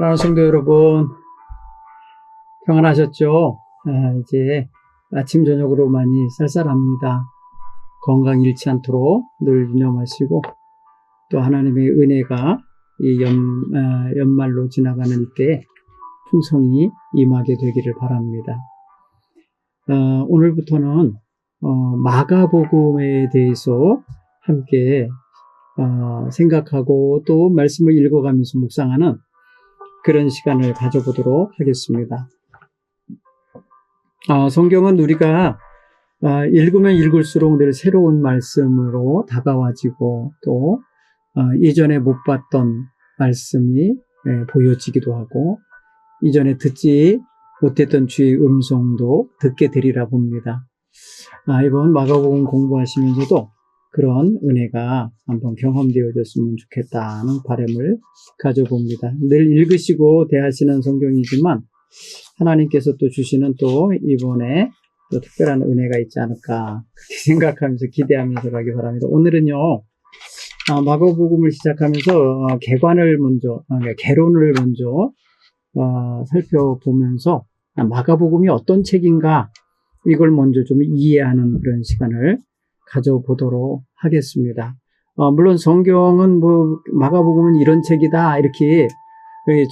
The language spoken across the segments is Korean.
사랑하는 성도 여러분, 평안하셨죠? 이제 아침 저녁으로 많이 쌀쌀합니다. 건강 잃지 않도록 늘 유념하시고, 또 하나님의 은혜가 이 연말로 지나가는 이때 풍성히 임하게 되기를 바랍니다. 오늘부터는 마가복음에 대해서 함께 생각하고 또 말씀을 읽어가면서 묵상하는 그런 시간을 가져보도록 하겠습니다. 성경은 우리가 읽으면 읽을수록 늘 새로운 말씀으로 다가와지고 또 이전에 못 봤던 말씀이 보여지기도 하고 이전에 듣지 못했던 주의 음성도 듣게 되리라 봅니다. 이번 마가복음 공부하시면서도 그런 은혜가 한번 경험되어졌으면 좋겠다는 바람을 가져봅니다. 늘 읽으시고 대하시는 성경이지만 하나님께서 또 주시는 또 이번에 또 특별한 은혜가 있지 않을까 그렇게 생각하면서 기대하면서 가기 바랍니다. 오늘은요 마가복음을 시작하면서 개론을 먼저 살펴보면서 마가복음이 어떤 책인가 이걸 먼저 좀 이해하는 그런 시간을 가져보도록 하겠습니다. 물론 성경은 마가복음은 이런 책이다 이렇게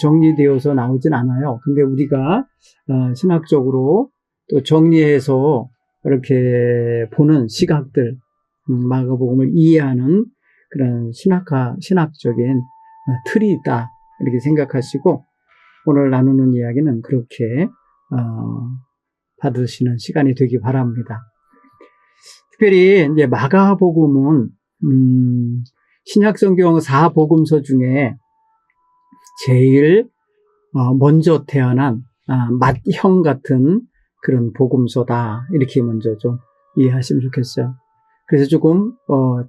정리되어서 나오진 않아요. 근데 우리가 신학적으로 또 정리해서 이렇게 보는 시각들, 마가복음을 이해하는 그런 신학적인 틀이 있다 이렇게 생각하시고 오늘 나누는 이야기는 그렇게 받으시는 시간이 되기 바랍니다. 특별히 이제 마가복음은 신약성경 4복음서 중에 제일 먼저 태어난 맏형 같은 그런 복음서다 이렇게 먼저 좀 이해하시면 좋겠어요. 그래서 조금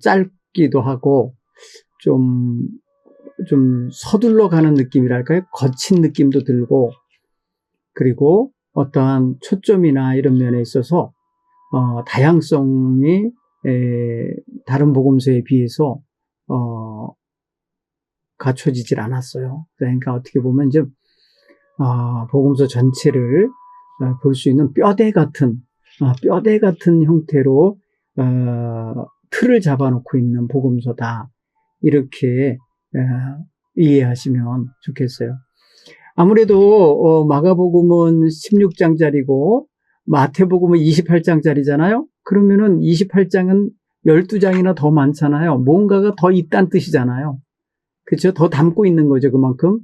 짧기도 하고 좀 서둘러 가는 느낌이랄까요? 거친 느낌도 들고 그리고 어떠한 초점이나 이런 면에 있어서 다양성이 다른 복음서에 비해서 갖춰지질 않았어요. 그러니까 어떻게 보면 이제 복음서 전체를 볼 수 있는 뼈대 같은 형태로 틀을 잡아놓고 있는 복음서다 이렇게 이해하시면 좋겠어요. 아무래도 마가복음은 16장짜리고 마태복음은 28장짜리잖아요. 그러면은 28장은 12장이나 더 많잖아요. 뭔가가 더 있다는 뜻이잖아요. 그렇죠? 더 담고 있는 거죠. 그만큼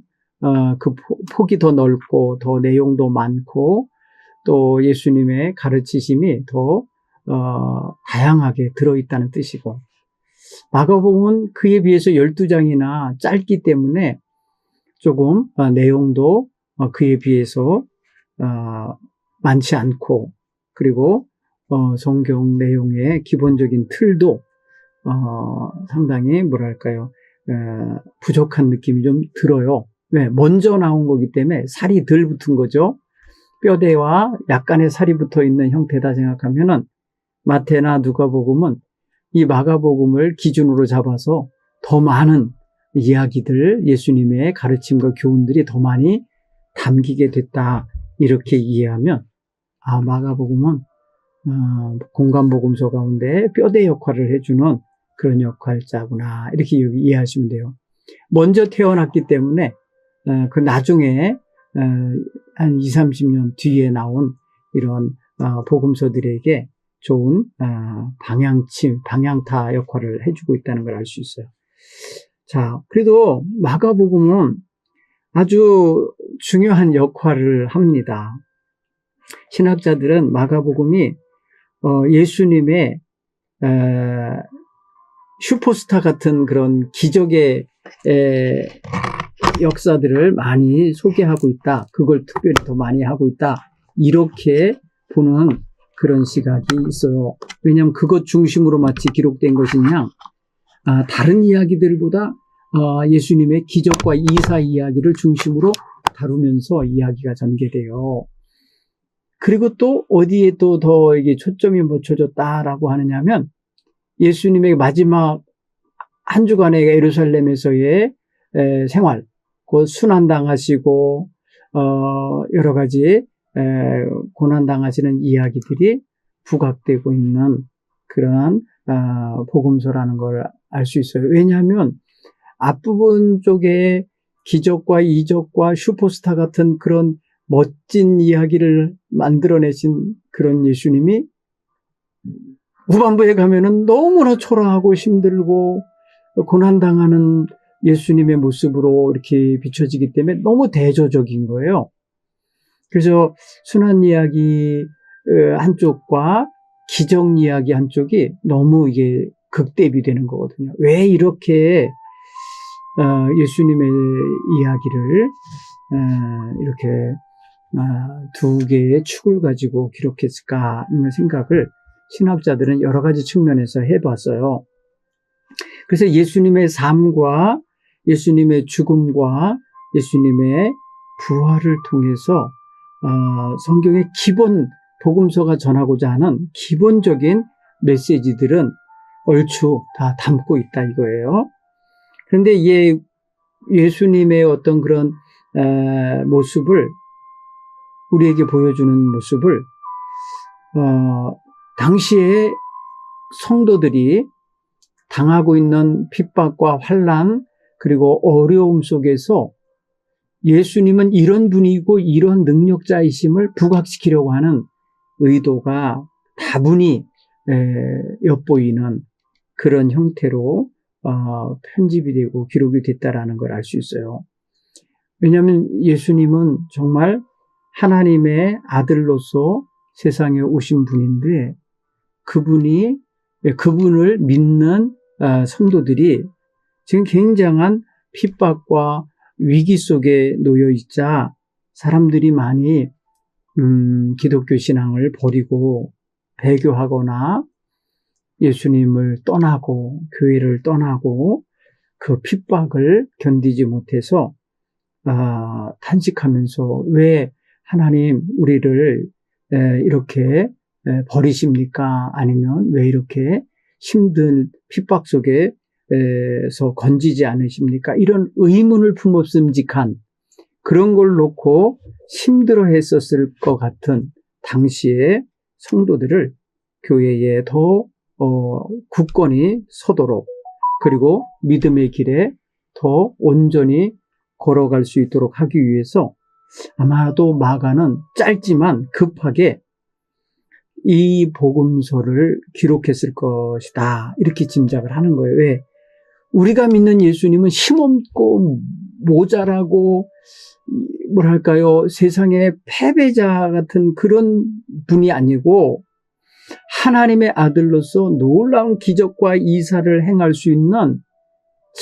그 폭이 더 넓고 더 내용도 많고 또 예수님의 가르치심이 더 다양하게 들어있다는 뜻이고 마가복음은 그에 비해서 12장이나 짧기 때문에 조금 내용도 그에 비해서 많지 않고 그리고 성경 내용의 기본적인 틀도 상당히 뭐랄까요 부족한 느낌이 좀 들어요. 왜? 먼저 나온 거기 때문에 살이 덜 붙은 거죠. 뼈대와 약간의 살이 붙어 있는 형태다 생각하면은 마태나 누가복음은 이 마가복음을 기준으로 잡아서 더 많은 이야기들 예수님의 가르침과 교훈들이 더 많이 담기게 됐다 이렇게 이해하면 마가복음은 공간복음서 가운데 뼈대 역할을 해주는 그런 역할자구나 이렇게 이해하시면 돼요. 먼저 태어났기 때문에 그 나중에 한 20, 30년 뒤에 나온 이런 복음서들에게 좋은 방향타 역할을 해주고 있다는 걸 알 수 있어요. 자, 그래도 마가복음은 아주 중요한 역할을 합니다. 신학자들은 마가복음이 예수님의 슈퍼스타 같은 그런 기적의 역사들을 많이 소개하고 있다. 그걸 특별히 더 많이 하고 있다. 이렇게 보는 그런 시각이 있어요. 왜냐하면 그것 중심으로 마치 기록된 것이냐 다른 이야기들보다 예수님의 기적과 이사 이야기를 중심으로 다루면서 이야기가 전개돼요. 그리고 또 어디에 또 더 이게 초점이 맞춰졌다라고 하느냐면 예수님의 마지막 한 주간의 예루살렘에서의 생활 그 순환당하시고 여러 가지 고난당하시는 이야기들이 부각되고 있는 그러한 복음서라는 걸 알 수 있어요. 왜냐하면 앞부분 쪽에 기적과 이적과 슈퍼스타 같은 그런 멋진 이야기를 만들어내신 그런 예수님이 후반부에 가면은 너무나 초라하고 힘들고 고난당하는 예수님의 모습으로 이렇게 비춰지기 때문에 너무 대조적인 거예요. 그래서 순환 이야기 한쪽과 기적 이야기 한쪽이 너무 이게 극대비되는 거거든요. 왜 이렇게 예수님의 이야기를 이렇게 두 개의 축을 가지고 기록했을까 하는 생각을 신학자들은 여러 가지 측면에서 해봤어요. 그래서 예수님의 삶과 예수님의 죽음과 예수님의 부활을 통해서 성경의 기본 복음서가 전하고자 하는 기본적인 메시지들은 얼추 다 담고 있다 이거예요. 그런데 예수님의 어떤 그런 모습을 우리에게 보여주는 모습을 당시에 성도들이 당하고 있는 핍박과 환난 그리고 어려움 속에서 예수님은 이런 분이고 이런 능력자이심을 부각시키려고 하는 의도가 다분히 엿보이는 그런 형태로 편집이 되고 기록이 됐다라는 걸 알 수 있어요. 왜냐하면 예수님은 정말 하나님의 아들로서 세상에 오신 분인데 그분을 믿는 성도들이 지금 굉장한 핍박과 위기 속에 놓여 있자 사람들이 많이 기독교 신앙을 버리고 배교하거나 예수님을 떠나고 교회를 떠나고 그 핍박을 견디지 못해서 탄식하면서 왜 하나님 우리를 이렇게 버리십니까? 아니면 왜 이렇게 힘든 핍박 속에서 건지지 않으십니까? 이런 의문을 품었음직한 그런 걸 놓고 힘들어했었을 것 같은 당시의 성도들을 교회에 더 굳건히 서도록 그리고 믿음의 길에 더 온전히 걸어갈 수 있도록 하기 위해서 아마도 마가는 짧지만 급하게 이 복음서를 기록했을 것이다 이렇게 짐작을 하는 거예요. 왜? 우리가 믿는 예수님은 힘없고 모자라고 뭐랄까요 세상의 패배자 같은 그런 분이 아니고 하나님의 아들로서 놀라운 기적과 이사를 행할 수 있는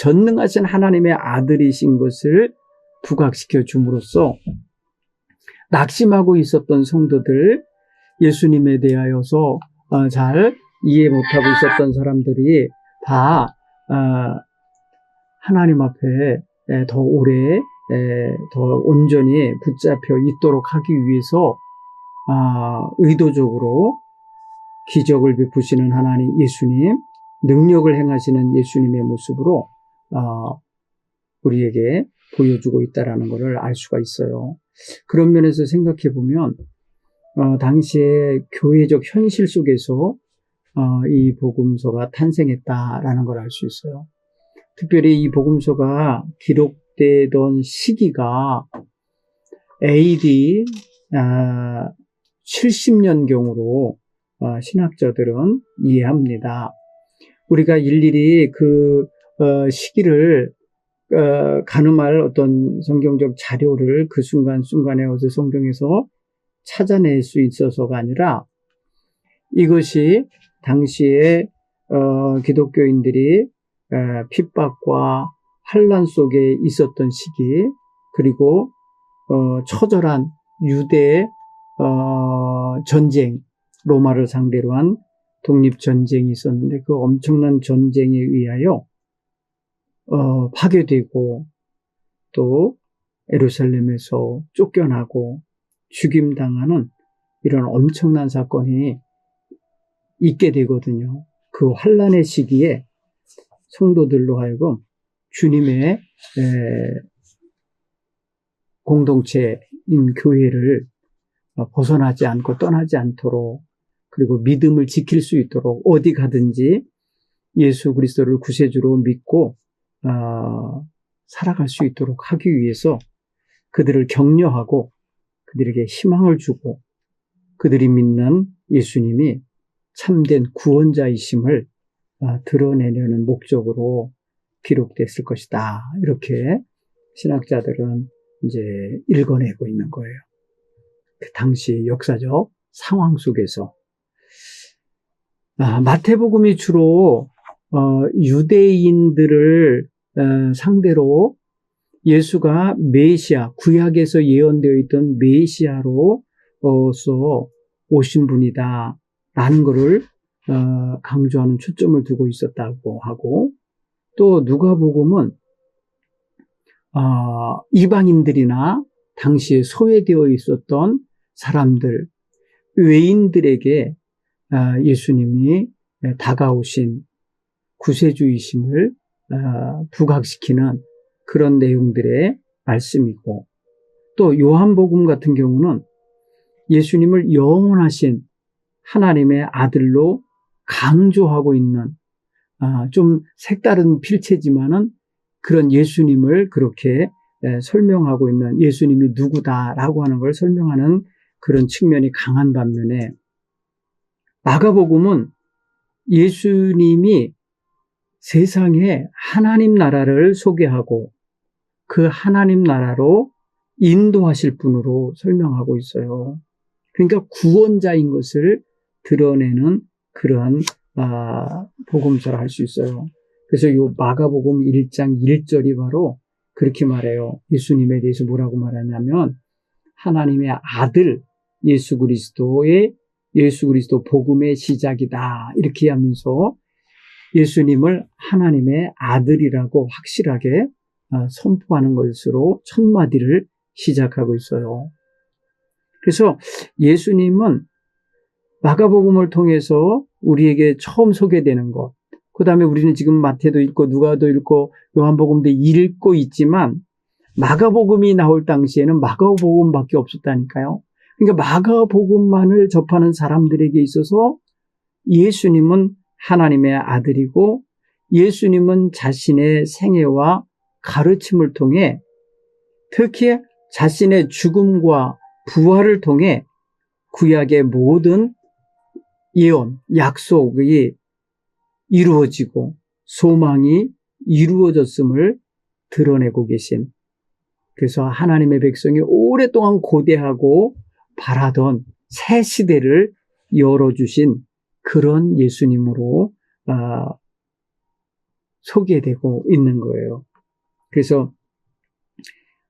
전능하신 하나님의 아들이신 것을 부각시켜 줌으로써 낙심하고 있었던 성도들 예수님에 대하여서 잘 이해 못하고 있었던 사람들이 다 하나님 앞에 더 오래 더 온전히 붙잡혀 있도록 하기 위해서 의도적으로 기적을 베푸시는 하나님 예수님, 능력을 행하시는 예수님의 모습으로 우리에게 보여주고 있다는 것을 알 수가 있어요. 그런 면에서 생각해 보면 당시의 교회적 현실 속에서 이 복음서가 탄생했다라는 걸 알 수 있어요. 특별히 이 복음서가 기록되던 시기가 AD 70년경으로 신학자들은 이해합니다. 우리가 일일이 그 시기를 가늠할 어떤 성경적 자료를 그 순간순간에 어서 성경에서 찾아낼 수 있어서가 아니라 이것이 당시에 기독교인들이 핍박과 환난 속에 있었던 시기 그리고 처절한 유대 전쟁 로마를 상대로 한 독립전쟁이 있었는데 그 엄청난 전쟁에 의하여 파괴되고 또 예루살렘에서 쫓겨나고 죽임당하는 이런 엄청난 사건이 있게 되거든요. 그 환난의 시기에 성도들로 하여금 주님의 공동체인 교회를 벗어나지 않고 떠나지 않도록 그리고 믿음을 지킬 수 있도록 어디 가든지 예수 그리스도를 구세주로 믿고 살아갈 수 있도록 하기 위해서 그들을 격려하고 그들에게 희망을 주고 그들이 믿는 예수님이 참된 구원자이심을 드러내려는 목적으로 기록됐을 것이다. 이렇게 신학자들은 이제 읽어내고 있는 거예요. 그 당시 역사적 상황 속에서 마태복음이 주로 유대인들을 상대로 예수가 메시아, 구약에서 예언되어 있던 메시아로서 오신 분이다 라는 것을 강조하는 초점을 두고 있었다고 하고, 또 누가복음은 이방인들이나 당시에 소외되어 있었던 사람들, 외인들에게 예수님이 다가오신 구세주이심을 부각시키는 그런 내용들의 말씀이고, 또 요한복음 같은 경우는 예수님을 영원하신 하나님의 아들로 강조하고 있는 좀 색다른 필체지만은 그런 예수님을 그렇게 설명하고 있는, 예수님이 누구다라고 하는 걸 설명하는 그런 측면이 강한 반면에, 마가복음은 예수님이 세상에 하나님 나라를 소개하고 그 하나님 나라로 인도하실 분으로 설명하고 있어요. 그러니까 구원자인 것을 드러내는 그러한 복음서를 할 수 있어요. 그래서 이 마가복음 1장 1절이 바로 그렇게 말해요. 예수님에 대해서 뭐라고 말하냐면 하나님의 아들 예수 그리스도 복음의 시작이다, 이렇게 하면서 예수님을 하나님의 아들이라고 확실하게 선포하는 것으로 첫 마디를 시작하고 있어요. 그래서 예수님은 마가복음을 통해서 우리에게 처음 소개되는 것, 그 다음에 우리는 지금 마태도 읽고 누가도 읽고 요한복음도 읽고 있지만 마가복음이 나올 당시에는 마가복음밖에 없었다니까요. 그러니까 마가복음만을 접하는 사람들에게 있어서 예수님은 하나님의 아들이고 예수님은 자신의 생애와 가르침을 통해, 특히 자신의 죽음과 부활을 통해 구약의 모든 예언, 약속이 이루어지고 소망이 이루어졌음을 드러내고 계신, 그래서 하나님의 백성이 오랫동안 고대하고 바라던 새 시대를 열어주신 그런 예수님으로 소개되고 있는 거예요. 그래서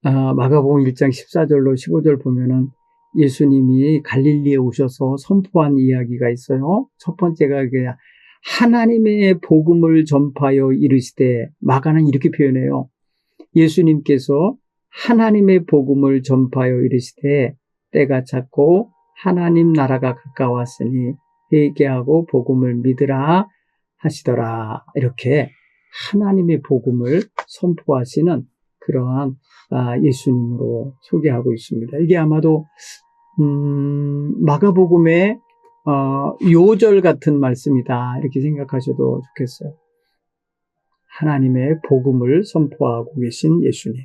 마가복음 1장 14절로 15절 보면은 예수님이 갈릴리에 오셔서 선포한 이야기가 있어요. 첫 번째가 하나님의 복음을 전파하여 이르시되, 마가는 이렇게 표현해요. 예수님께서 하나님의 복음을 전파하여 이르시되 때가 찼고 하나님 나라가 가까웠으니 회개하고 복음을 믿으라 하시더라. 이렇게 하나님의 복음을 선포하시는 그러한 예수님으로 소개하고 있습니다. 이게 아마도 마가복음의 요절 같은 말씀이다, 이렇게 생각하셔도 좋겠어요. 하나님의 복음을 선포하고 계신 예수님.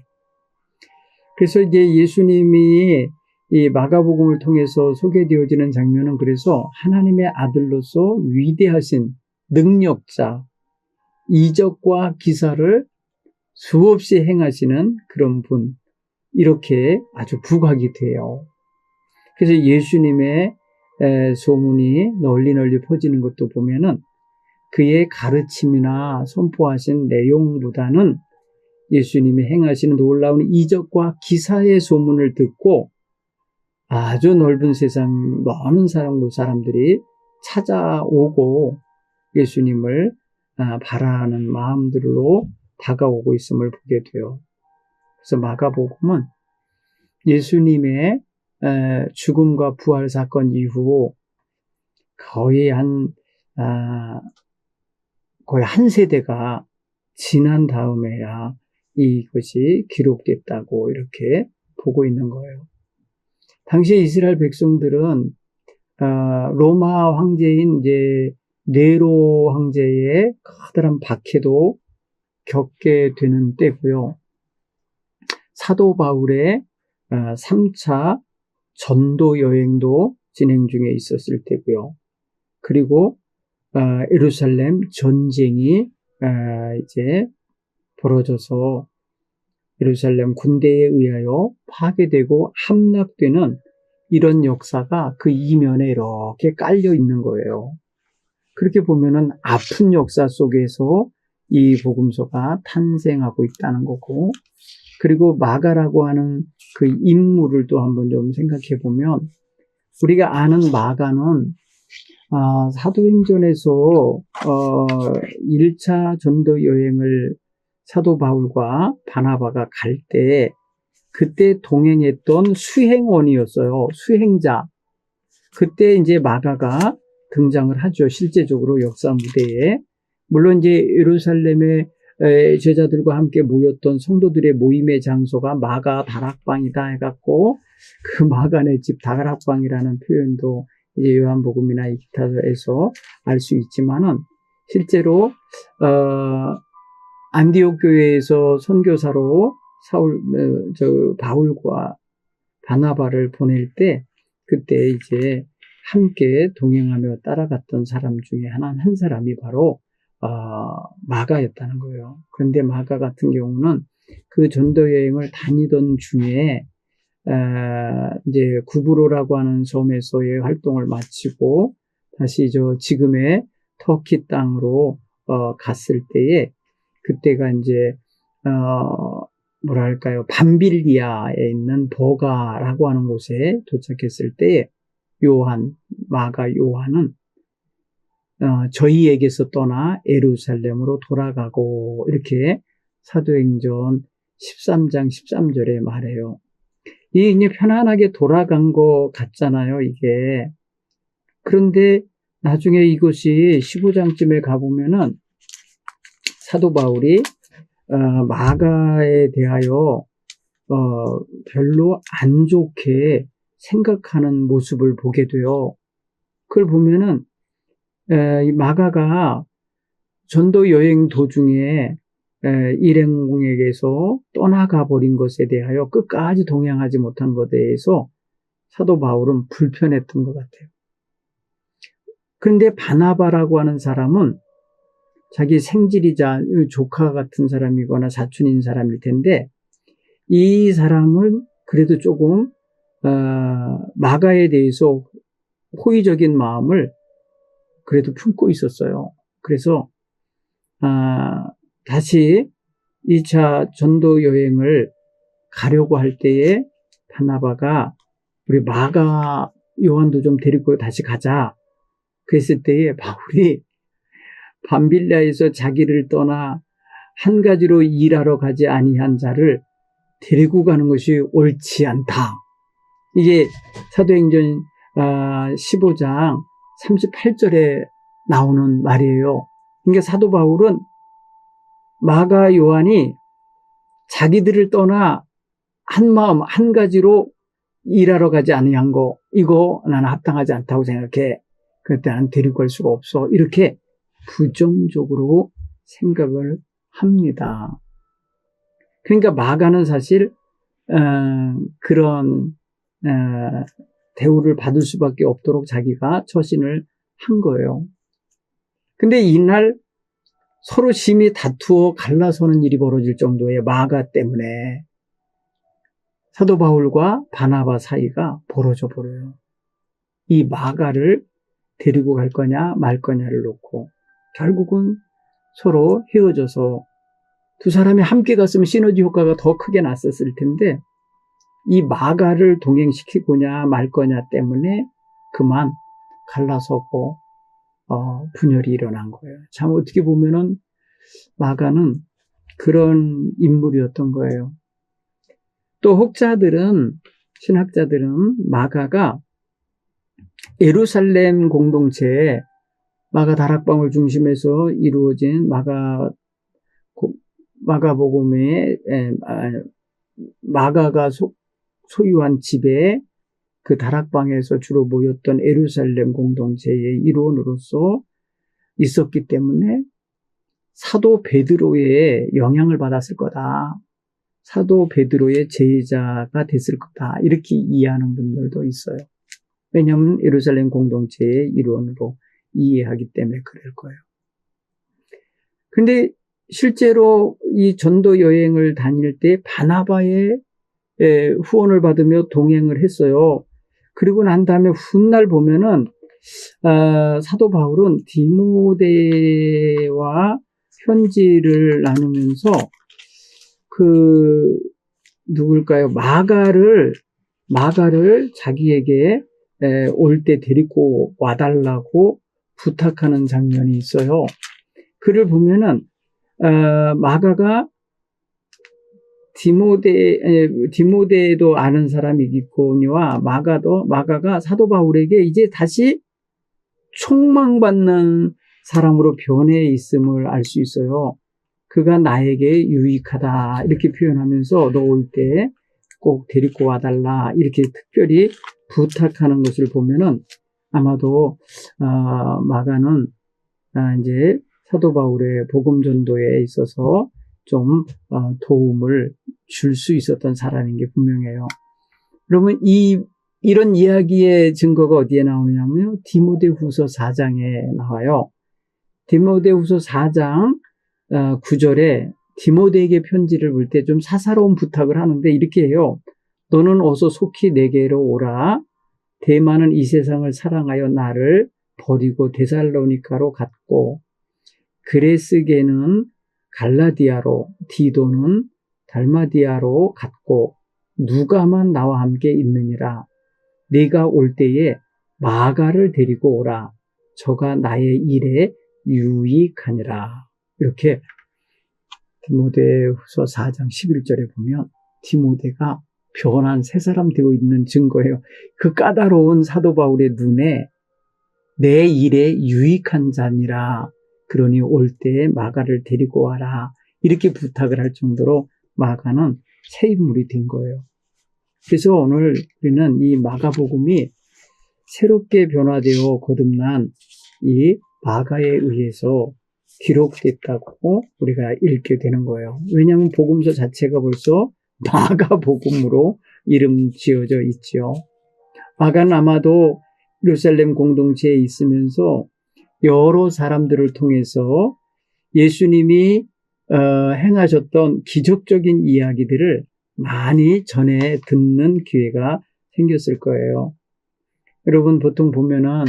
그래서 이제 예수님이 이 마가복음을 통해서 소개되어지는 장면은 그래서 하나님의 아들로서 위대하신 능력자, 이적과 기사를 수없이 행하시는 그런 분, 이렇게 아주 부각이 돼요. 그래서 예수님의 소문이 널리 퍼지는 것도 보면은 그의 가르침이나 선포하신 내용보다는 예수님이 행하시는 놀라운 이적과 기사의 소문을 듣고 아주 넓은 세상 많은 사람들이 찾아오고 예수님을 바라는 마음들로 다가오고 있음을 보게 돼요. 그래서 마가복음은 예수님의 죽음과 부활 사건 이후 거의 한 세대가 지난 다음에야 이것이 기록됐다고 이렇게 보고 있는 거예요. 당시 이스라엘 백성들은 로마 황제인 이제 네로 황제의 커다란 박해도 겪게 되는 때고요. 사도 바울의 3차 전도 여행도 진행 중에 있었을 때고요. 그리고 예루살렘 전쟁이 이제 벌어져서 예루살렘 군대에 의하여 파괴되고 함락되는 이런 역사가 그 이면에 이렇게 깔려 있는 거예요. 그렇게 보면은 아픈 역사 속에서 이 복음서가 탄생하고 있다는 거고, 그리고 마가라고 하는 그 인물을 또 한번 좀 생각해 보면, 우리가 아는 마가는 사도행전에서 1차 전도 여행을 사도 바울과 바나바가 갈 때 그때 동행했던 수행원이었어요. 수행자. 그때 이제 마가가 등장을 하죠. 실제적으로 역사 무대에. 물론 이제 예루살렘의 제자들과 함께 모였던 성도들의 모임의 장소가 마가 다락방이다 해갖고 그 마가네 집 다락방이라는 표현도 이제 요한복음이나 이 기타에서 알 수 있지만은 실제로 안디옥 교회에서 선교사로 바울과 바나바를 보낼 때 그때 이제 함께 동행하며 따라갔던 사람 중에 한 사람이 바로 마가였다는 거예요. 그런데 마가 같은 경우는 그 전도 여행을 다니던 중에 이제 구브로라고 하는 섬에서의 활동을 마치고 다시 지금의 터키 땅으로 갔을 때에 그때가 이제 뭐랄까요, 밤빌리아에 있는 버가라고 하는 곳에 도착했을 때에 마가 요한은 저희에게서 떠나 예루살렘으로 돌아가고 이렇게 사도행전 13장 13절에 말해요. 이제 편안하게 돌아간 것 같잖아요, 이게. 그런데 나중에 이것이 15장쯤에 가보면은 사도 바울이 마가에 대하여 별로 안 좋게 생각하는 모습을 보게 돼요. 그걸 보면은 마가가 전도 여행 도중에 일행에게서 떠나가 버린 것에 대하여 끝까지 동행하지 못한 것에 대해서 사도 바울은 불편했던 것 같아요. 그런데 바나바라고 하는 사람은 자기 생질이자 조카 같은 사람이거나 사촌인 사람일 텐데 이 사람은 그래도 조금 마가에 대해서 호의적인 마음을 그래도 품고 있었어요. 그래서 다시 2차 전도 여행을 가려고 할 때에 바나바가 우리 마가 요한도 좀 데리고 다시 가자. 그랬을 때에 바울이 밤빌라에서 자기를 떠나 한 가지로 일하러 가지 아니한 자를 데리고 가는 것이 옳지 않다. 이게 사도행전 15장 38절에 나오는 말이에요. 그러니까 사도 바울은 마가 요한이 자기들을 떠나 한 마음 한 가지로 일하러 가지 아니한 거 이거 나는 합당하지 않다고 생각해. 그때 나는 데리고 갈 수가 없어. 이렇게 부정적으로 생각을 합니다. 그러니까 마가는 사실 그런 대우를 받을 수밖에 없도록 자기가 처신을 한 거예요. 근데 이날 서로 심히 다투어 갈라서는 일이 벌어질 정도의 마가 때문에 사도 바울과 바나바 사이가 벌어져 버려요. 이 마가를 데리고 갈 거냐 말 거냐를 놓고 결국은 서로 헤어져서 두 사람이 함께 갔으면 시너지 효과가 더 크게 났었을 텐데 이 마가를 동행시키고냐 말 거냐 때문에 그만 갈라서고 분열이 일어난 거예요. 참 어떻게 보면은 마가는 그런 인물이었던 거예요. 또 신학자들은 마가가 예루살렘 공동체에 마가 다락방을 중심해서 이루어진 마가복음에 마가가 소유한 집에 그 다락방에서 주로 모였던 예루살렘 공동체의 일원으로서 있었기 때문에 사도 베드로의 영향을 받았을 거다. 사도 베드로의 제자가 됐을 거다. 이렇게 이해하는 분들도 있어요. 왜냐하면 예루살렘 공동체의 일원으로 이해하기 때문에 그럴 거예요. 근데 실제로 이 전도 여행을 다닐 때 바나바의 후원을 받으며 동행을 했어요. 그리고 난 다음에 훗날 보면은 사도 바울은 디모데와 편지를 나누면서 누굴까요? 마가를 자기에게 올 때 데리고 와달라고 부탁하는 장면이 있어요. 그를 보면은 마가가 디모데도 아는 사람이겠거니와 마가가 사도 바울에게 이제 다시 총망받는 사람으로 변해 있음을 알 수 있어요. 그가 나에게 유익하다 이렇게 표현하면서 너 올 때 꼭 데리고 와달라 이렇게 특별히 부탁하는 것을 보면은 아마도 마가는 이제 사도 바울의 복음 전도에 있어서 좀 도움을 줄 수 있었던 사람인 게 분명해요. 그러면 이런 이야기의 증거가 어디에 나오느냐면요. 디모데후서 4장에 나와요. 디모데후서 4장 9절에 디모데에게 편지를 볼 때 좀 사사로운 부탁을 하는데 이렇게 해요. 너는 어서 속히 내게로 오라. 대만은 이 세상을 사랑하여 나를 버리고 데살로니가로 갔고 그레스게는 갈라디아로 디도는 달마디아로 갔고 누가만 나와 함께 있느니라. 네가 올 때에 마가를 데리고 오라. 저가 나의 일에 유익하니라. 이렇게 디모데후서 4장 11절에 보면 디모데가 변한 새 사람 되어 있는 증거예요. 그 까다로운 사도 바울의 눈에 내 일에 유익한 자니라. 그러니 올 때에 마가를 데리고 와라. 이렇게 부탁을 할 정도로 마가는 새 인물이 된 거예요. 그래서 오늘 우리는 이 마가복음이 새롭게 변화되어 거듭난 이 마가에 의해서 기록됐다고 우리가 읽게 되는 거예요. 왜냐하면 복음서 자체가 벌써 마가복음으로 이름 지어져 있죠. 마가는 아마도 예루살렘 공동체에 있으면서 여러 사람들을 통해서 예수님이 행하셨던 기적적인 이야기들을 많이 전해 듣는 기회가 생겼을 거예요. 여러분 보통 보면은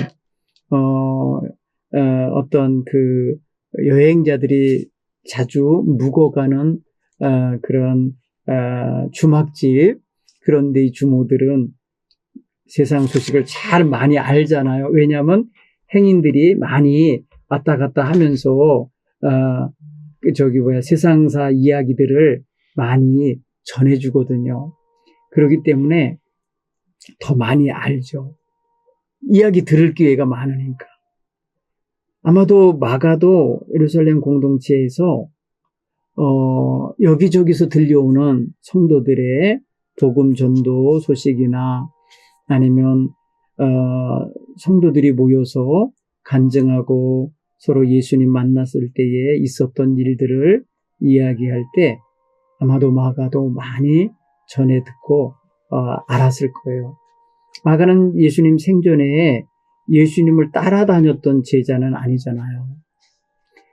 어떤 그 여행자들이 자주 묵어가는 그런 주막집 그런 데 주모들은 세상 소식을 잘 많이 알잖아요. 왜냐하면 행인들이 많이 왔다 갔다 하면서 세상사 이야기들을 많이 전해주거든요. 그렇기 때문에 더 많이 알죠. 이야기 들을 기회가 많으니까. 아마도 마가도 예루살렘 공동체에서 여기저기서 들려오는 성도들의 복음 전도 소식이나 아니면 성도들이 모여서 간증하고 서로 예수님 만났을 때에 있었던 일들을 이야기할 때 아마도 마가도 많이 전해 듣고 알았을 거예요. 마가는 예수님 생전에 예수님을 따라다녔던 제자는 아니잖아요.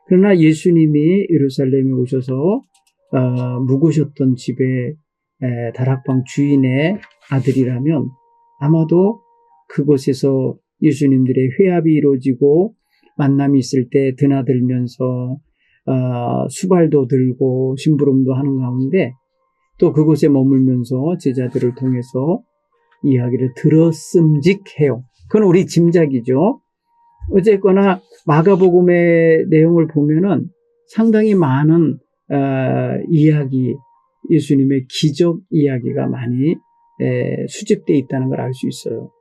그러나 예수님이 예루살렘에 오셔서 묵으셨던 집에 다락방 주인의 아들이라면 아마도 그곳에서 예수님들의 회합이 이루어지고 만남이 있을 때 드나들면서 수발도 들고 심부름도 하는 가운데 또 그곳에 머물면서 제자들을 통해서 이야기를 들었음직해요. 그건 우리 짐작이죠. 어쨌거나 마가복음의 내용을 보면은 상당히 많은 이야기, 예수님의 기적 이야기가 많이 수집되어 있다는 걸 알 수 있어요.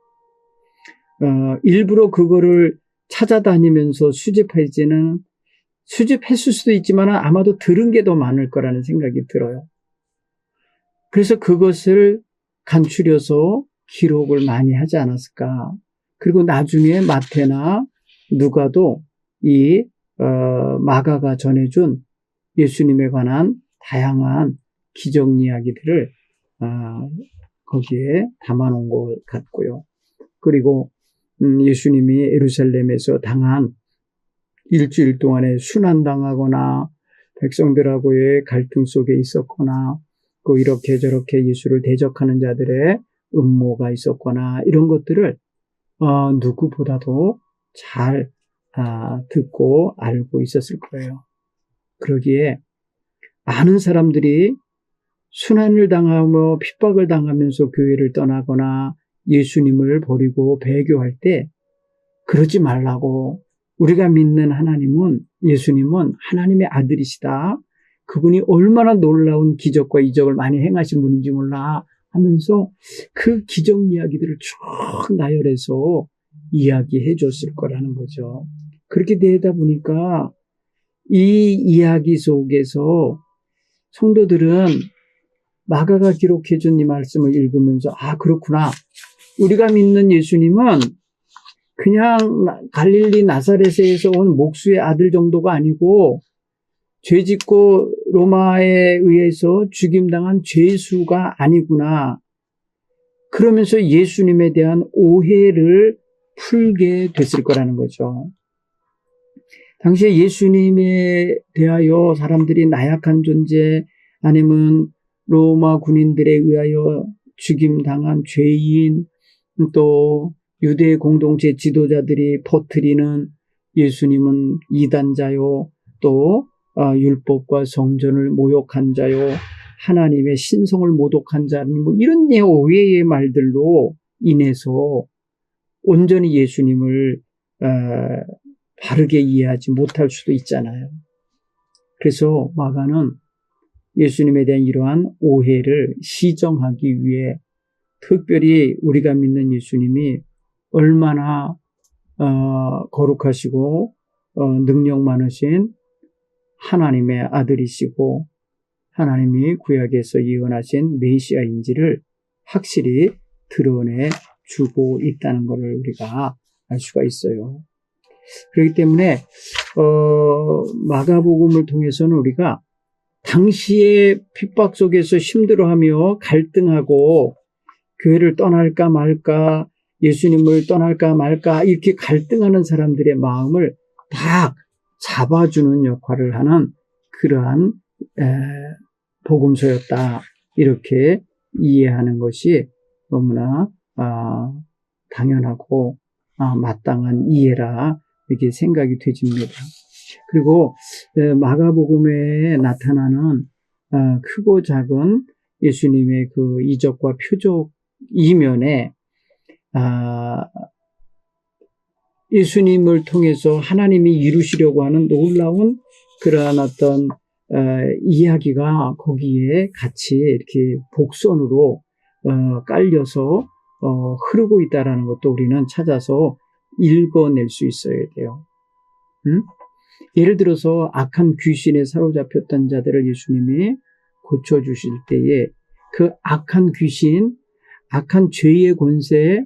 일부러 그거를 찾아다니면서 수집했을 수도 있지만 아마도 들은 게 더 많을 거라는 생각이 들어요. 그래서 그것을 간추려서 기록을 많이 하지 않았을까. 그리고 나중에 마태나 누가도 이 마가가 전해준 예수님에 관한 다양한 기적 이야기들을 거기에 담아놓은 것 같고요. 그리고 예수님이 예루살렘에서 당한 일주일 동안에 순환당하거나 백성들하고의 갈등 속에 있었거나 또 이렇게 저렇게 예수를 대적하는 자들의 음모가 있었거나 이런 것들을 누구보다도 잘 듣고 알고 있었을 거예요. 그러기에 많은 사람들이 순환을 당하며 핍박을 당하면서 교회를 떠나거나 예수님을 버리고 배교할 때 그러지 말라고, 우리가 믿는 하나님은, 예수님은 하나님의 아들이시다. 그분이 얼마나 놀라운 기적과 이적을 많이 행하신 분인지 몰라 하면서 그 기적 이야기들을 쭉 나열해서 이야기해 줬을 거라는 거죠. 그렇게 되다 보니까 이 이야기 속에서 성도들은 마가가 기록해 준 이 말씀을 읽으면서 그렇구나. 우리가 믿는 예수님은 그냥 갈릴리 나사렛에서 온 목수의 아들 정도가 아니고 죄짓고 로마에 의해서 죽임당한 죄수가 아니구나. 그러면서 예수님에 대한 오해를 풀게 됐을 거라는 거죠. 당시에 예수님에 대하여 사람들이 나약한 존재, 아니면 로마 군인들에 의하여 죽임당한 죄인, 또 유대 공동체 지도자들이 퍼뜨리는 예수님은 이단자요, 또 율법과 성전을 모욕한 자요, 하나님의 신성을 모독한 자, 이런 오해의 말들로 인해서 온전히 예수님을 바르게 이해하지 못할 수도 있잖아요. 그래서 마가는 예수님에 대한 이러한 오해를 시정하기 위해 특별히 우리가 믿는 예수님이 얼마나 거룩하시고 능력 많으신 하나님의 아들이시고 하나님이 구약에서 예언하신 메시아인지를 확실히 드러내 주고 있다는 것을 우리가 알 수가 있어요. 그렇기 때문에 마가복음을 통해서는 우리가 당시의 핍박 속에서 힘들어하며 갈등하고 교회를 떠날까 말까, 예수님을 떠날까 말까 이렇게 갈등하는 사람들의 마음을 다 잡아주는 역할을 하는 그러한 복음서였다. 이렇게 이해하는 것이 너무나 당연하고 마땅한 이해라 이렇게 생각이 되집니다. 그리고 마가복음에 나타나는 크고 작은 예수님의 그 이적과 표적 이면에 예수님을 통해서 하나님이 이루시려고 하는 놀라운 그러한 어떤 이야기가 거기에 같이 이렇게 복선으로 깔려서 흐르고 있다라는 것도 우리는 찾아서 읽어낼 수 있어야 돼요. 예를 들어서 악한 귀신에 사로잡혔던 자들을 예수님이 고쳐주실 때에 그 악한 귀신, 악한 죄의 권세에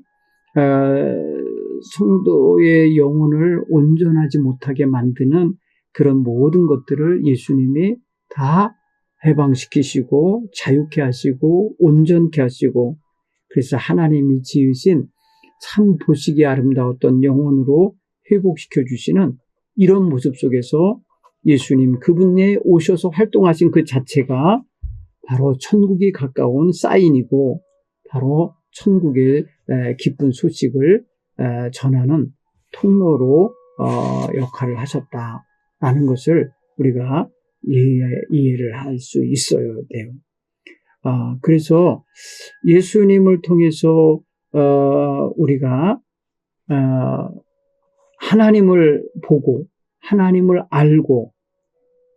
성도의 영혼을 온전하지 못하게 만드는 그런 모든 것들을 예수님이 다 해방시키시고 자유케 하시고 온전케 하시고, 그래서 하나님이 지으신 참 보시기에 아름다웠던 영혼으로 회복시켜 주시는 이런 모습 속에서 예수님 그분이 오셔서 활동하신 그 자체가 바로 천국이 가까운 사인이고 바로 천국의 기쁜 소식을 전하는 통로로 역할을 하셨다라는 것을 우리가 이해를 할 수 있어야 돼요. 그래서 예수님을 통해서 우리가 하나님을 보고 하나님을 알고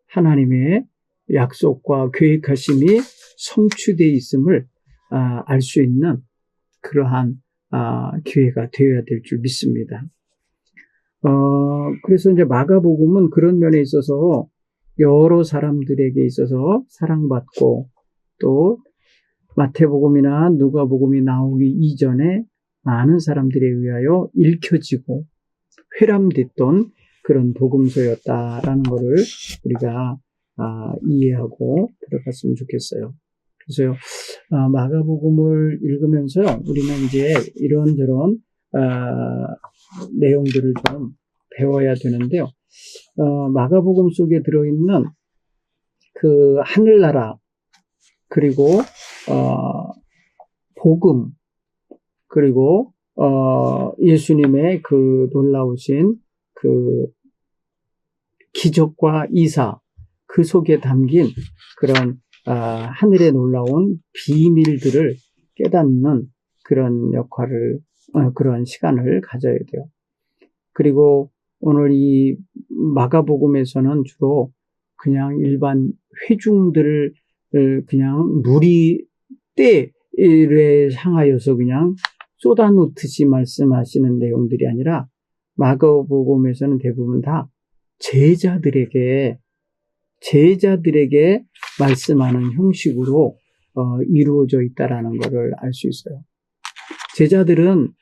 하나님의 약속과 계획하심이 성취되어 있음을 알 수 있는 그러한 기회가 되어야 될 줄 믿습니다. 그래서 이제 마가복음은 그런 면에 있어서 여러 사람들에게 있어서 사랑받고 또 마태복음이나 누가복음이 나오기 이전에 많은 사람들에 의하여 읽혀지고 회람됐던 그런 복음서였다라는 것을 우리가 이해하고 들어갔으면 좋겠어요. 그래서 마가복음을 읽으면서 우리는 이제 이런저런 내용들을 좀 배워야 되는데요. 마가복음 속에 들어있는 그 하늘나라, 그리고 복음, 그리고 예수님의 그 놀라우신 그 기적과 이사, 그 속에 담긴 그런 하늘의 놀라운 비밀들을 깨닫는 그런 역할을, 그런 시간을 가져야 돼요. 그리고 오늘 이 마가복음에서는 주로 그냥 일반 회중들을 그냥 누리때를 향하여서 그냥 쏟아놓듯이 말씀하시는 내용들이 아니라 마가복음에서는 대부분 다 제자들에게 말씀하는 형식으로 이루어져 있다라는 것을 알 수 있어요. 제자들은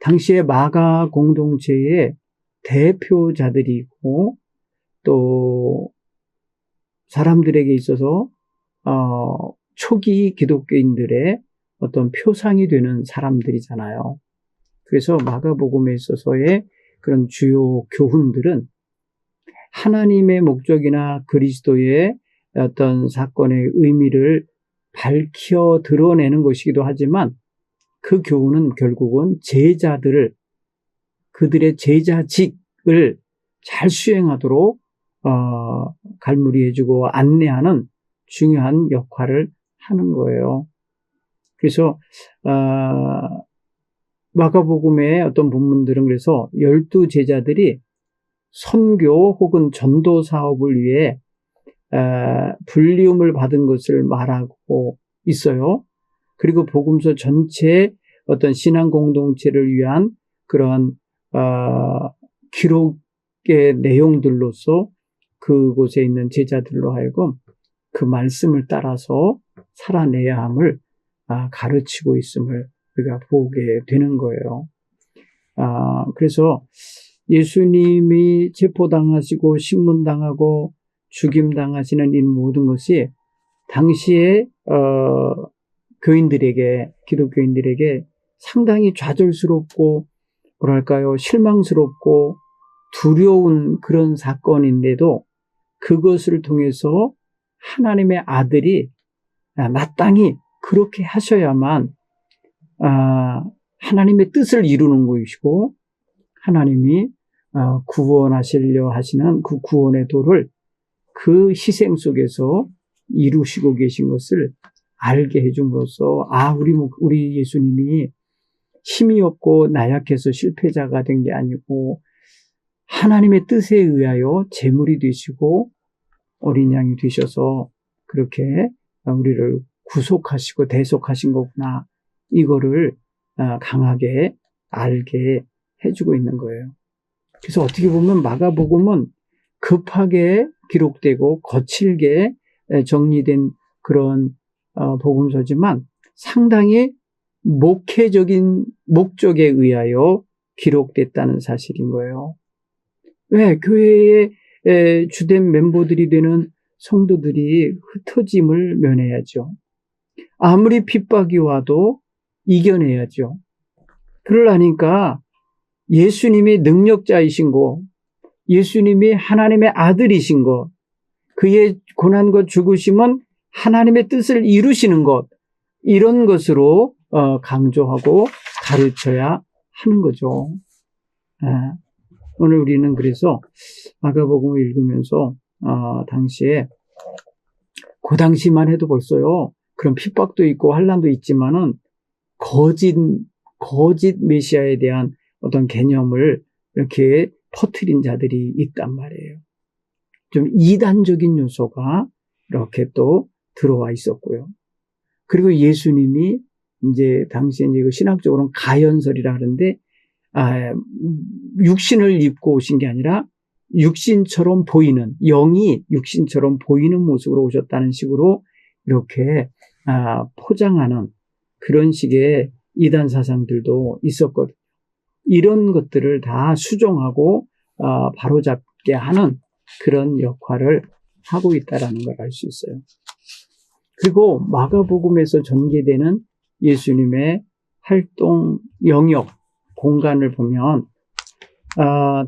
당시에 마가 공동체의 대표자들이고 또 사람들에게 있어서 초기 기독교인들의 어떤 표상이 되는 사람들이잖아요. 그래서 마가복음에 있어서의 그런 주요 교훈들은 하나님의 목적이나 그리스도의 어떤 사건의 의미를 밝혀 드러내는 것이기도 하지만 그 교훈은 결국은 그들의 제자직을 잘 수행하도록 갈무리해주고 안내하는 중요한 역할을 하는 거예요. 그래서 마가복음의 어떤 본문들은 그래서 12 제자들이 선교 혹은 전도 사업을 위해 불리움을 받은 것을 말하고 있어요. 그리고 복음서 전체 어떤 신앙 공동체를 위한 그런 기록의 내용들로서 그곳에 있는 제자들로 하여금 그 말씀을 따라서 살아내야 함을 가르치고 있음을 우리가 보게 되는 거예요. 그래서 예수님이 체포당하시고 신문당하고 죽임당하시는 이 모든 것이 당시에 기독교인들에게 상당히 좌절스럽고 뭐랄까요, 실망스럽고 두려운 그런 사건인데도 그것을 통해서 하나님의 아들이 마땅히 그렇게 하셔야만 하나님의 뜻을 이루는 것이고 하나님이 구원하시려 하시는 그 구원의 도를 그 희생 속에서 이루시고 계신 것을 알게 해줌으로써 우리 예수님이 힘이 없고 나약해서 실패자가 된 게 아니고 하나님의 뜻에 의하여 제물이 되시고 어린 양이 되셔서 그렇게 우리를 구속하시고 대속하신 거구나. 이거를 강하게 알게 해주고 있는 거예요. 그래서 어떻게 보면 마가복음은 급하게 기록되고 거칠게 정리된 그런 복음서지만 상당히 목회적인 목적에 의하여 기록됐다는 사실인 거예요. 왜? 교회의 주된 멤버들이 되는 성도들이 흩어짐을 면해야죠. 아무리 핍박이 와도 이겨내야죠. 그러려니까 예수님이 능력자이신 것, 예수님이 하나님의 아들이신 것, 그의 고난과 죽으심은 하나님의 뜻을 이루시는 것, 이런 것으로 강조하고 가르쳐야 하는 거죠. 오늘 우리는 그래서 마가복음을 읽으면서 당시에 그 당시만 해도 벌써요, 그런 핍박도 있고 환난도 있지만은 거짓 메시아에 대한 어떤 개념을 이렇게 퍼뜨린 자들이 있단 말이에요. 좀 이단적인 요소가 이렇게 또 들어와 있었고요. 그리고 예수님이 이제 당시에 이제 신학적으로는 가연설이라 하는데 육신을 입고 오신 게 아니라 육신처럼 보이는, 영이 육신처럼 보이는 모습으로 오셨다는 식으로 이렇게 포장하는 그런 식의 이단 사상들도 있었거든요. 이런 것들을 다 수정하고 바로잡게 하는 그런 역할을 하고 있다라는 걸 알 수 있어요. 그리고 마가복음에서 전개되는 예수님의 활동 영역, 공간을 보면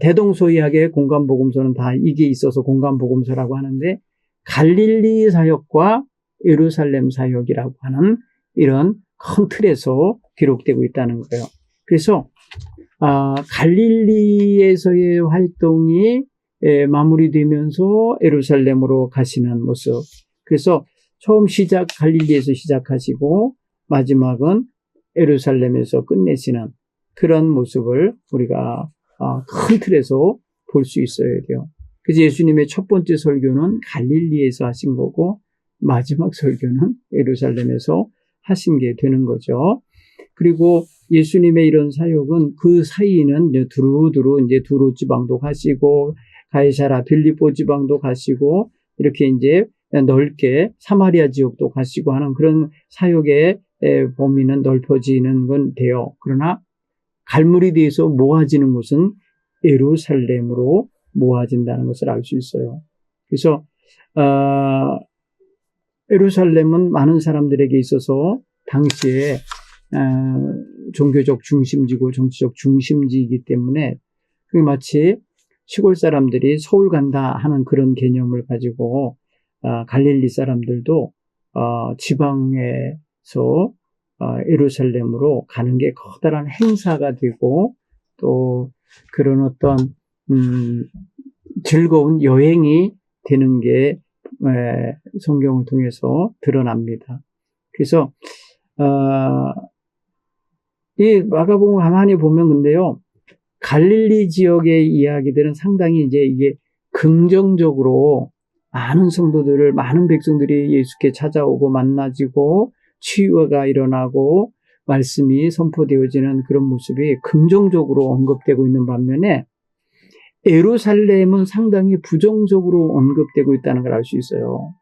대동소이하게 공간복음서는 다 이게 있어서 공간복음서라고 하는데 갈릴리 사역과 예루살렘 사역이라고 하는 이런 큰 틀에서 기록되고 있다는 거예요. 그래서 갈릴리에서의 활동이 마무리되면서 예루살렘으로 가시는 모습. 그래서 처음 갈릴리에서 시작하시고 마지막은 예루살렘에서 끝내시는 그런 모습을 우리가 큰 틀에서 볼 수 있어야 돼요. 그래서 예수님의 첫 번째 설교는 갈릴리에서 하신 거고 마지막 설교는 예루살렘에서 하신 게 되는 거죠. 그리고 예수님의 이런 사역은 그 사이에는 이제 두루두루 이제 두로 지방도 가시고 가이사라 빌립보 지방도 가시고 이렇게 이제 넓게 사마리아 지역도 가시고 하는 그런 사역의 범위는 넓어지는 건 돼요. 그러나 갈무리대에서 모아지는 곳은 예루살렘으로 모아진다는 것을 알 수 있어요. 그래서 예루살렘은 많은 사람들에게 있어서 당시에 종교적 중심지고 정치적 중심지이기 때문에 마치 시골 사람들이 서울 간다 하는 그런 개념을 가지고 갈릴리 사람들도 지방에서 예루살렘으로 가는 게 커다란 행사가 되고 또 그런 어떤 즐거운 여행이 되는 게 성경을 통해서 드러납니다. 그래서 이 마가복음 가만히 보면 근데요, 갈릴리 지역의 이야기들은 상당히 이제 이게 긍정적으로 많은 백성들이 예수께 찾아오고 만나지고 치유가 일어나고 말씀이 선포되어지는 그런 모습이 긍정적으로 언급되고 있는 반면에 예루살렘은 상당히 부정적으로 언급되고 있다는 걸 알 수 있어요.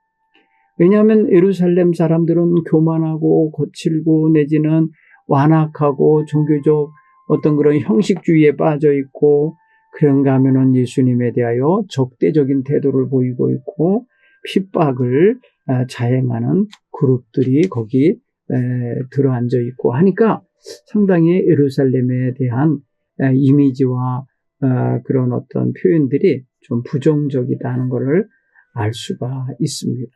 왜냐하면 예루살렘 사람들은 교만하고 거칠고 내지는 완악하고 종교적 어떤 그런 형식주의에 빠져 있고 그런가 하면은 예수님에 대하여 적대적인 태도를 보이고 있고 핍박을 자행하는 그룹들이 거기 들어앉아 있고 하니까 상당히 예루살렘에 대한 이미지와 그런 어떤 표현들이 좀 부정적이다 하는 것을 알 수가 있습니다.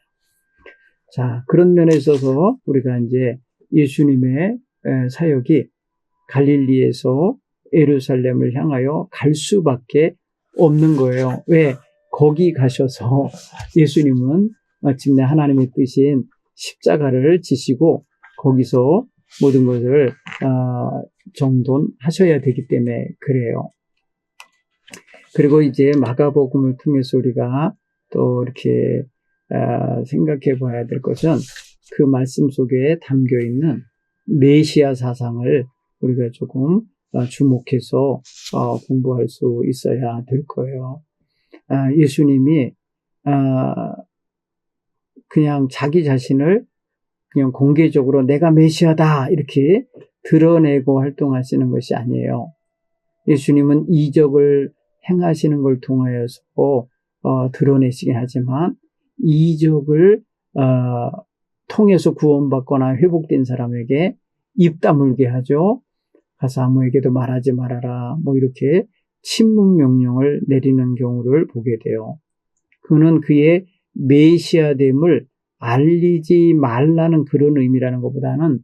자, 그런 면에 있어서 우리가 이제 예수님의 사역이 갈릴리에서 예루살렘을 향하여 갈 수밖에 없는 거예요. 왜? 거기 가셔서 예수님은 마침내 하나님의 뜻인 십자가를 지시고 거기서 모든 것을 정돈하셔야 되기 때문에 그래요. 그리고 이제 마가복음을 통해서 우리가 또 이렇게 생각해 봐야 될 것은 그 말씀 속에 담겨 있는 메시아 사상을 우리가 조금 주목해서 공부할 수 있어야 될 거예요. 예수님이 그냥 자기 자신을 그냥 공개적으로 내가 메시아다 이렇게 드러내고 활동하시는 것이 아니에요. 예수님은 이적을 행하시는 걸 통하여서 드러내시긴 하지만 이적을 통해서 구원받거나 회복된 사람에게 입 다물게 하죠. 가서 아무에게도 말하지 말아라. 뭐 이렇게 침묵 명령을 내리는 경우를 보게 돼요. 그는 그의 메시아됨을 알리지 말라는 그런 의미라는 것보다는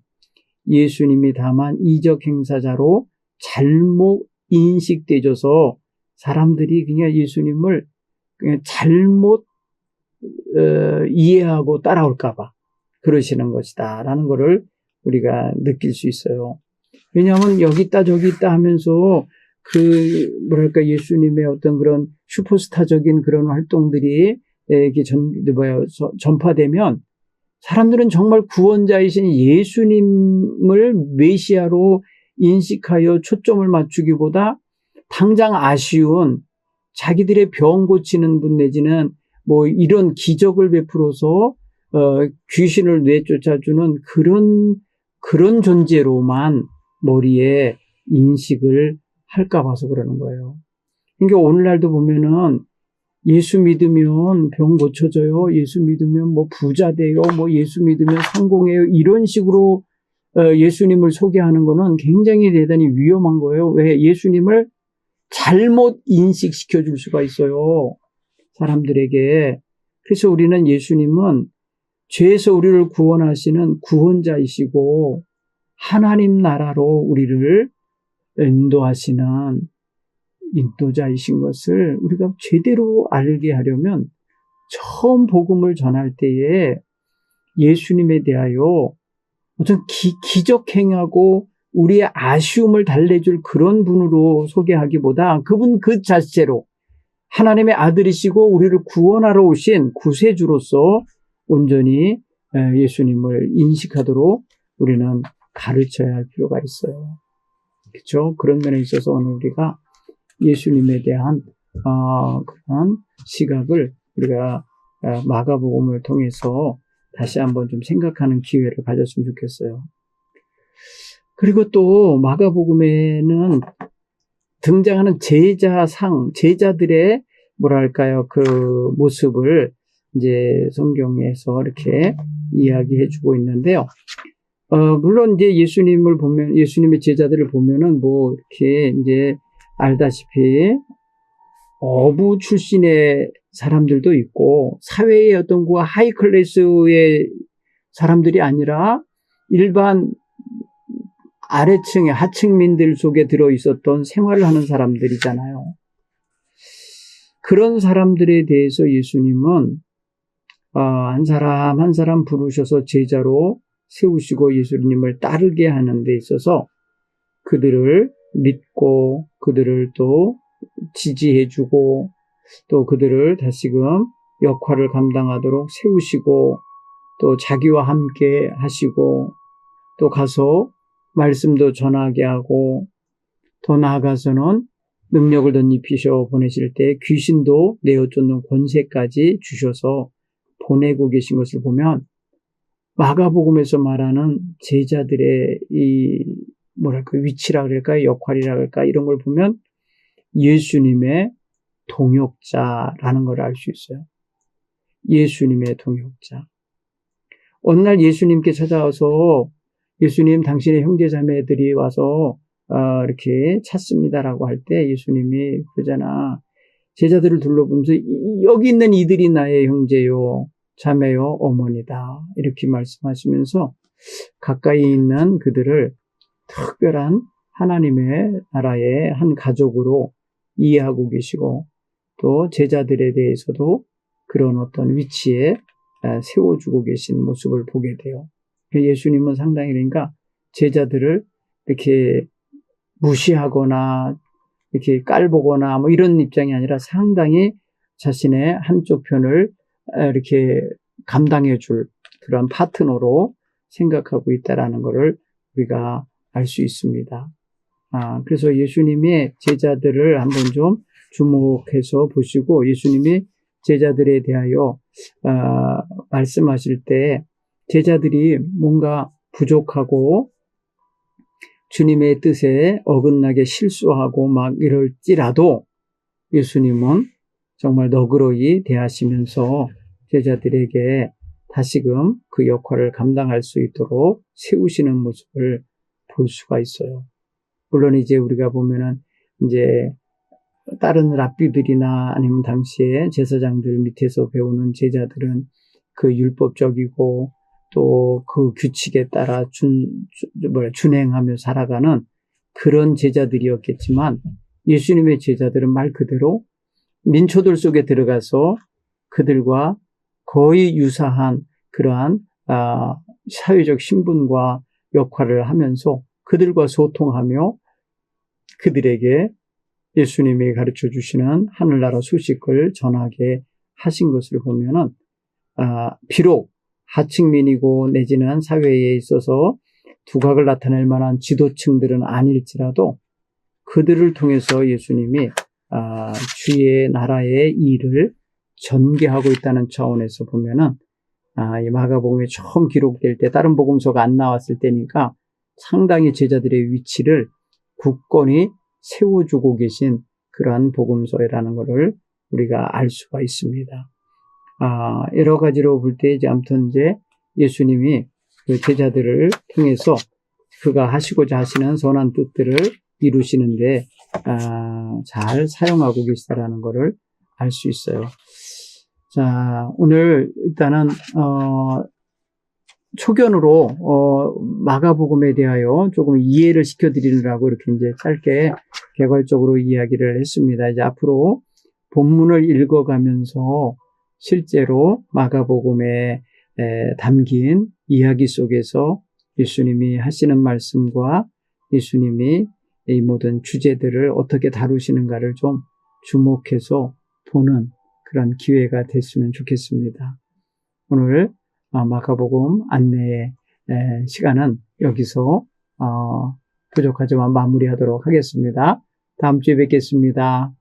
예수님이 다만 이적 행사자로 잘못 인식되어서 사람들이 그냥 예수님을 그냥 잘못 이해하고 따라올까봐 그러시는 것이다 라는 것을 우리가 느낄 수 있어요. 왜냐하면 여기 있다 저기 있다 하면서 예수님의 어떤 그런 슈퍼스타적인 그런 활동들이 이렇게 전파되면 사람들은 정말 구원자이신 예수님을 메시아로 인식하여 초점을 맞추기보다 당장 아쉬운 자기들의 병 고치는 분 내지는 뭐 이런 기적을 베풀어서 귀신을 내쫓아주는 그런 존재로만 머리에 인식을 할까 봐서 그러는 거예요. 그러니까 오늘날도 보면은 예수 믿으면 병 고쳐져요. 예수 믿으면 뭐 부자 돼요. 뭐 예수 믿으면 성공해요. 이런 식으로 예수님을 소개하는 거는 굉장히 대단히 위험한 거예요. 왜? 예수님을 잘못 인식시켜 줄 수가 있어요. 사람들에게. 그래서 우리는 예수님은 죄에서 우리를 구원하시는 구원자이시고 하나님 나라로 우리를 인도하시는 인도자이신 것을 우리가 제대로 알게 하려면 처음 복음을 전할 때에 예수님에 대하여 어떤 기적 행하고 우리의 아쉬움을 달래줄 그런 분으로 소개하기보다 그분 그 자체로 하나님의 아들이시고 우리를 구원하러 오신 구세주로서 온전히 예수님을 인식하도록 우리는 가르쳐야 할 필요가 있어요. 그렇죠? 그런 면에 있어서 오늘 우리가 예수님에 대한 그런 시각을 우리가 마가복음을 통해서 다시 한번 좀 생각하는 기회를 가졌으면 좋겠어요. 그리고 또 마가복음에는 등장하는 제자들의 뭐랄까요, 그 모습을 이제 성경에서 이렇게 이야기해 주고 있는데요. 물론 이제 예수님의 제자들을 보면은 뭐 이렇게 이제 알다시피 어부 출신의 사람들도 있고 사회의 어떤 그 하이 클래스의 사람들이 아니라 일반 아래층의 하층민들 속에 들어 있었던 생활을 하는 사람들이잖아요. 그런 사람들에 대해서 예수님은 한 사람 한 사람 부르셔서 제자로 세우시고 예수님을 따르게 하는 데 있어서 그들을 믿고 그들을 또 지지해주고 또 그들을 다시금 역할을 감당하도록 세우시고 또 자기와 함께 하시고 또 가서 말씀도 전하게 하고 더 나아가서는 능력을 덧입히셔 보내실 때 귀신도 내어쫓는 권세까지 주셔서 보내고 계신 것을 보면 마가복음에서 말하는 제자들의 이 위치라 그럴까 역할이라 그럴까 이런 걸 보면 예수님의 동역자라는 걸 알 수 있어요. 예수님의 동역자. 어느 날 예수님께 찾아와서 예수님 당신의 형제자매들이 와서 이렇게 찾습니다라고 할 때 예수님이 그러잖아. 제자들을 둘러보면서 여기 있는 이들이 나의 형제요, 자매요, 어머니다 이렇게 말씀하시면서 가까이 있는 그들을 특별한 하나님의 나라의 한 가족으로 이해하고 계시고 또 제자들에 대해서도 그런 어떤 위치에 세워주고 계신 모습을 보게 돼요. 예수님은 상당히 그러니까 제자들을 이렇게 무시하거나 이렇게 깔보거나 뭐 이런 입장이 아니라 상당히 자신의 한쪽 편을 이렇게 감당해 줄 그런 파트너로 생각하고 있다라는 것을 우리가 알 수 있습니다. 그래서 예수님의 제자들을 한번 좀 주목해서 보시고 예수님이 제자들에 대하여 말씀하실 때 제자들이 뭔가 부족하고 주님의 뜻에 어긋나게 실수하고 막 이럴지라도 예수님은 정말 너그러이 대하시면서 제자들에게 다시금 그 역할을 감당할 수 있도록 세우시는 모습을 볼 수가 있어요. 물론 이제 우리가 보면은 이제 다른 랍비들이나 아니면 당시에 제사장들 밑에서 배우는 제자들은 그 율법적이고 또 그 규칙에 따라 준행하며 살아가는 그런 제자들이었겠지만 예수님의 제자들은 말 그대로 민초들 속에 들어가서 그들과 거의 유사한 그러한 사회적 신분과 역할을 하면서 그들과 소통하며 그들에게 예수님이 가르쳐 주시는 하늘나라 소식을 전하게 하신 것을 보면은 비록 하층민이고 내지는 사회에 있어서 두각을 나타낼 만한 지도층들은 아닐지라도 그들을 통해서 예수님이 주의 나라의 일을 전개하고 있다는 차원에서 보면은 이 마가복음이 처음 기록될 때 다른 복음서가 안 나왔을 때니까 상당히 제자들의 위치를 굳건히 세워주고 계신 그러한 복음서라는 것을 우리가 알 수가 있습니다. 여러 가지로 볼 때 아무튼 예수님이 그 제자들을 통해서 그가 하시고자 하시는 선한 뜻들을 이루시는데 잘 사용하고 계시다라는 것을 알 수 있어요. 자, 오늘 일단은 초견으로 마가복음에 대하여 조금 이해를 시켜드리느라고 이렇게 이제 짧게 개괄적으로 이야기를 했습니다. 이제 앞으로 본문을 읽어가면서 실제로 마가복음에 담긴 이야기 속에서 예수님이 하시는 말씀과 예수님이 이 모든 주제들을 어떻게 다루시는가를 좀 주목해서 보는 그런 기회가 됐으면 좋겠습니다. 오늘 마가복음 안내의 시간은 여기서 부족하지만 마무리하도록 하겠습니다. 다음 주에 뵙겠습니다.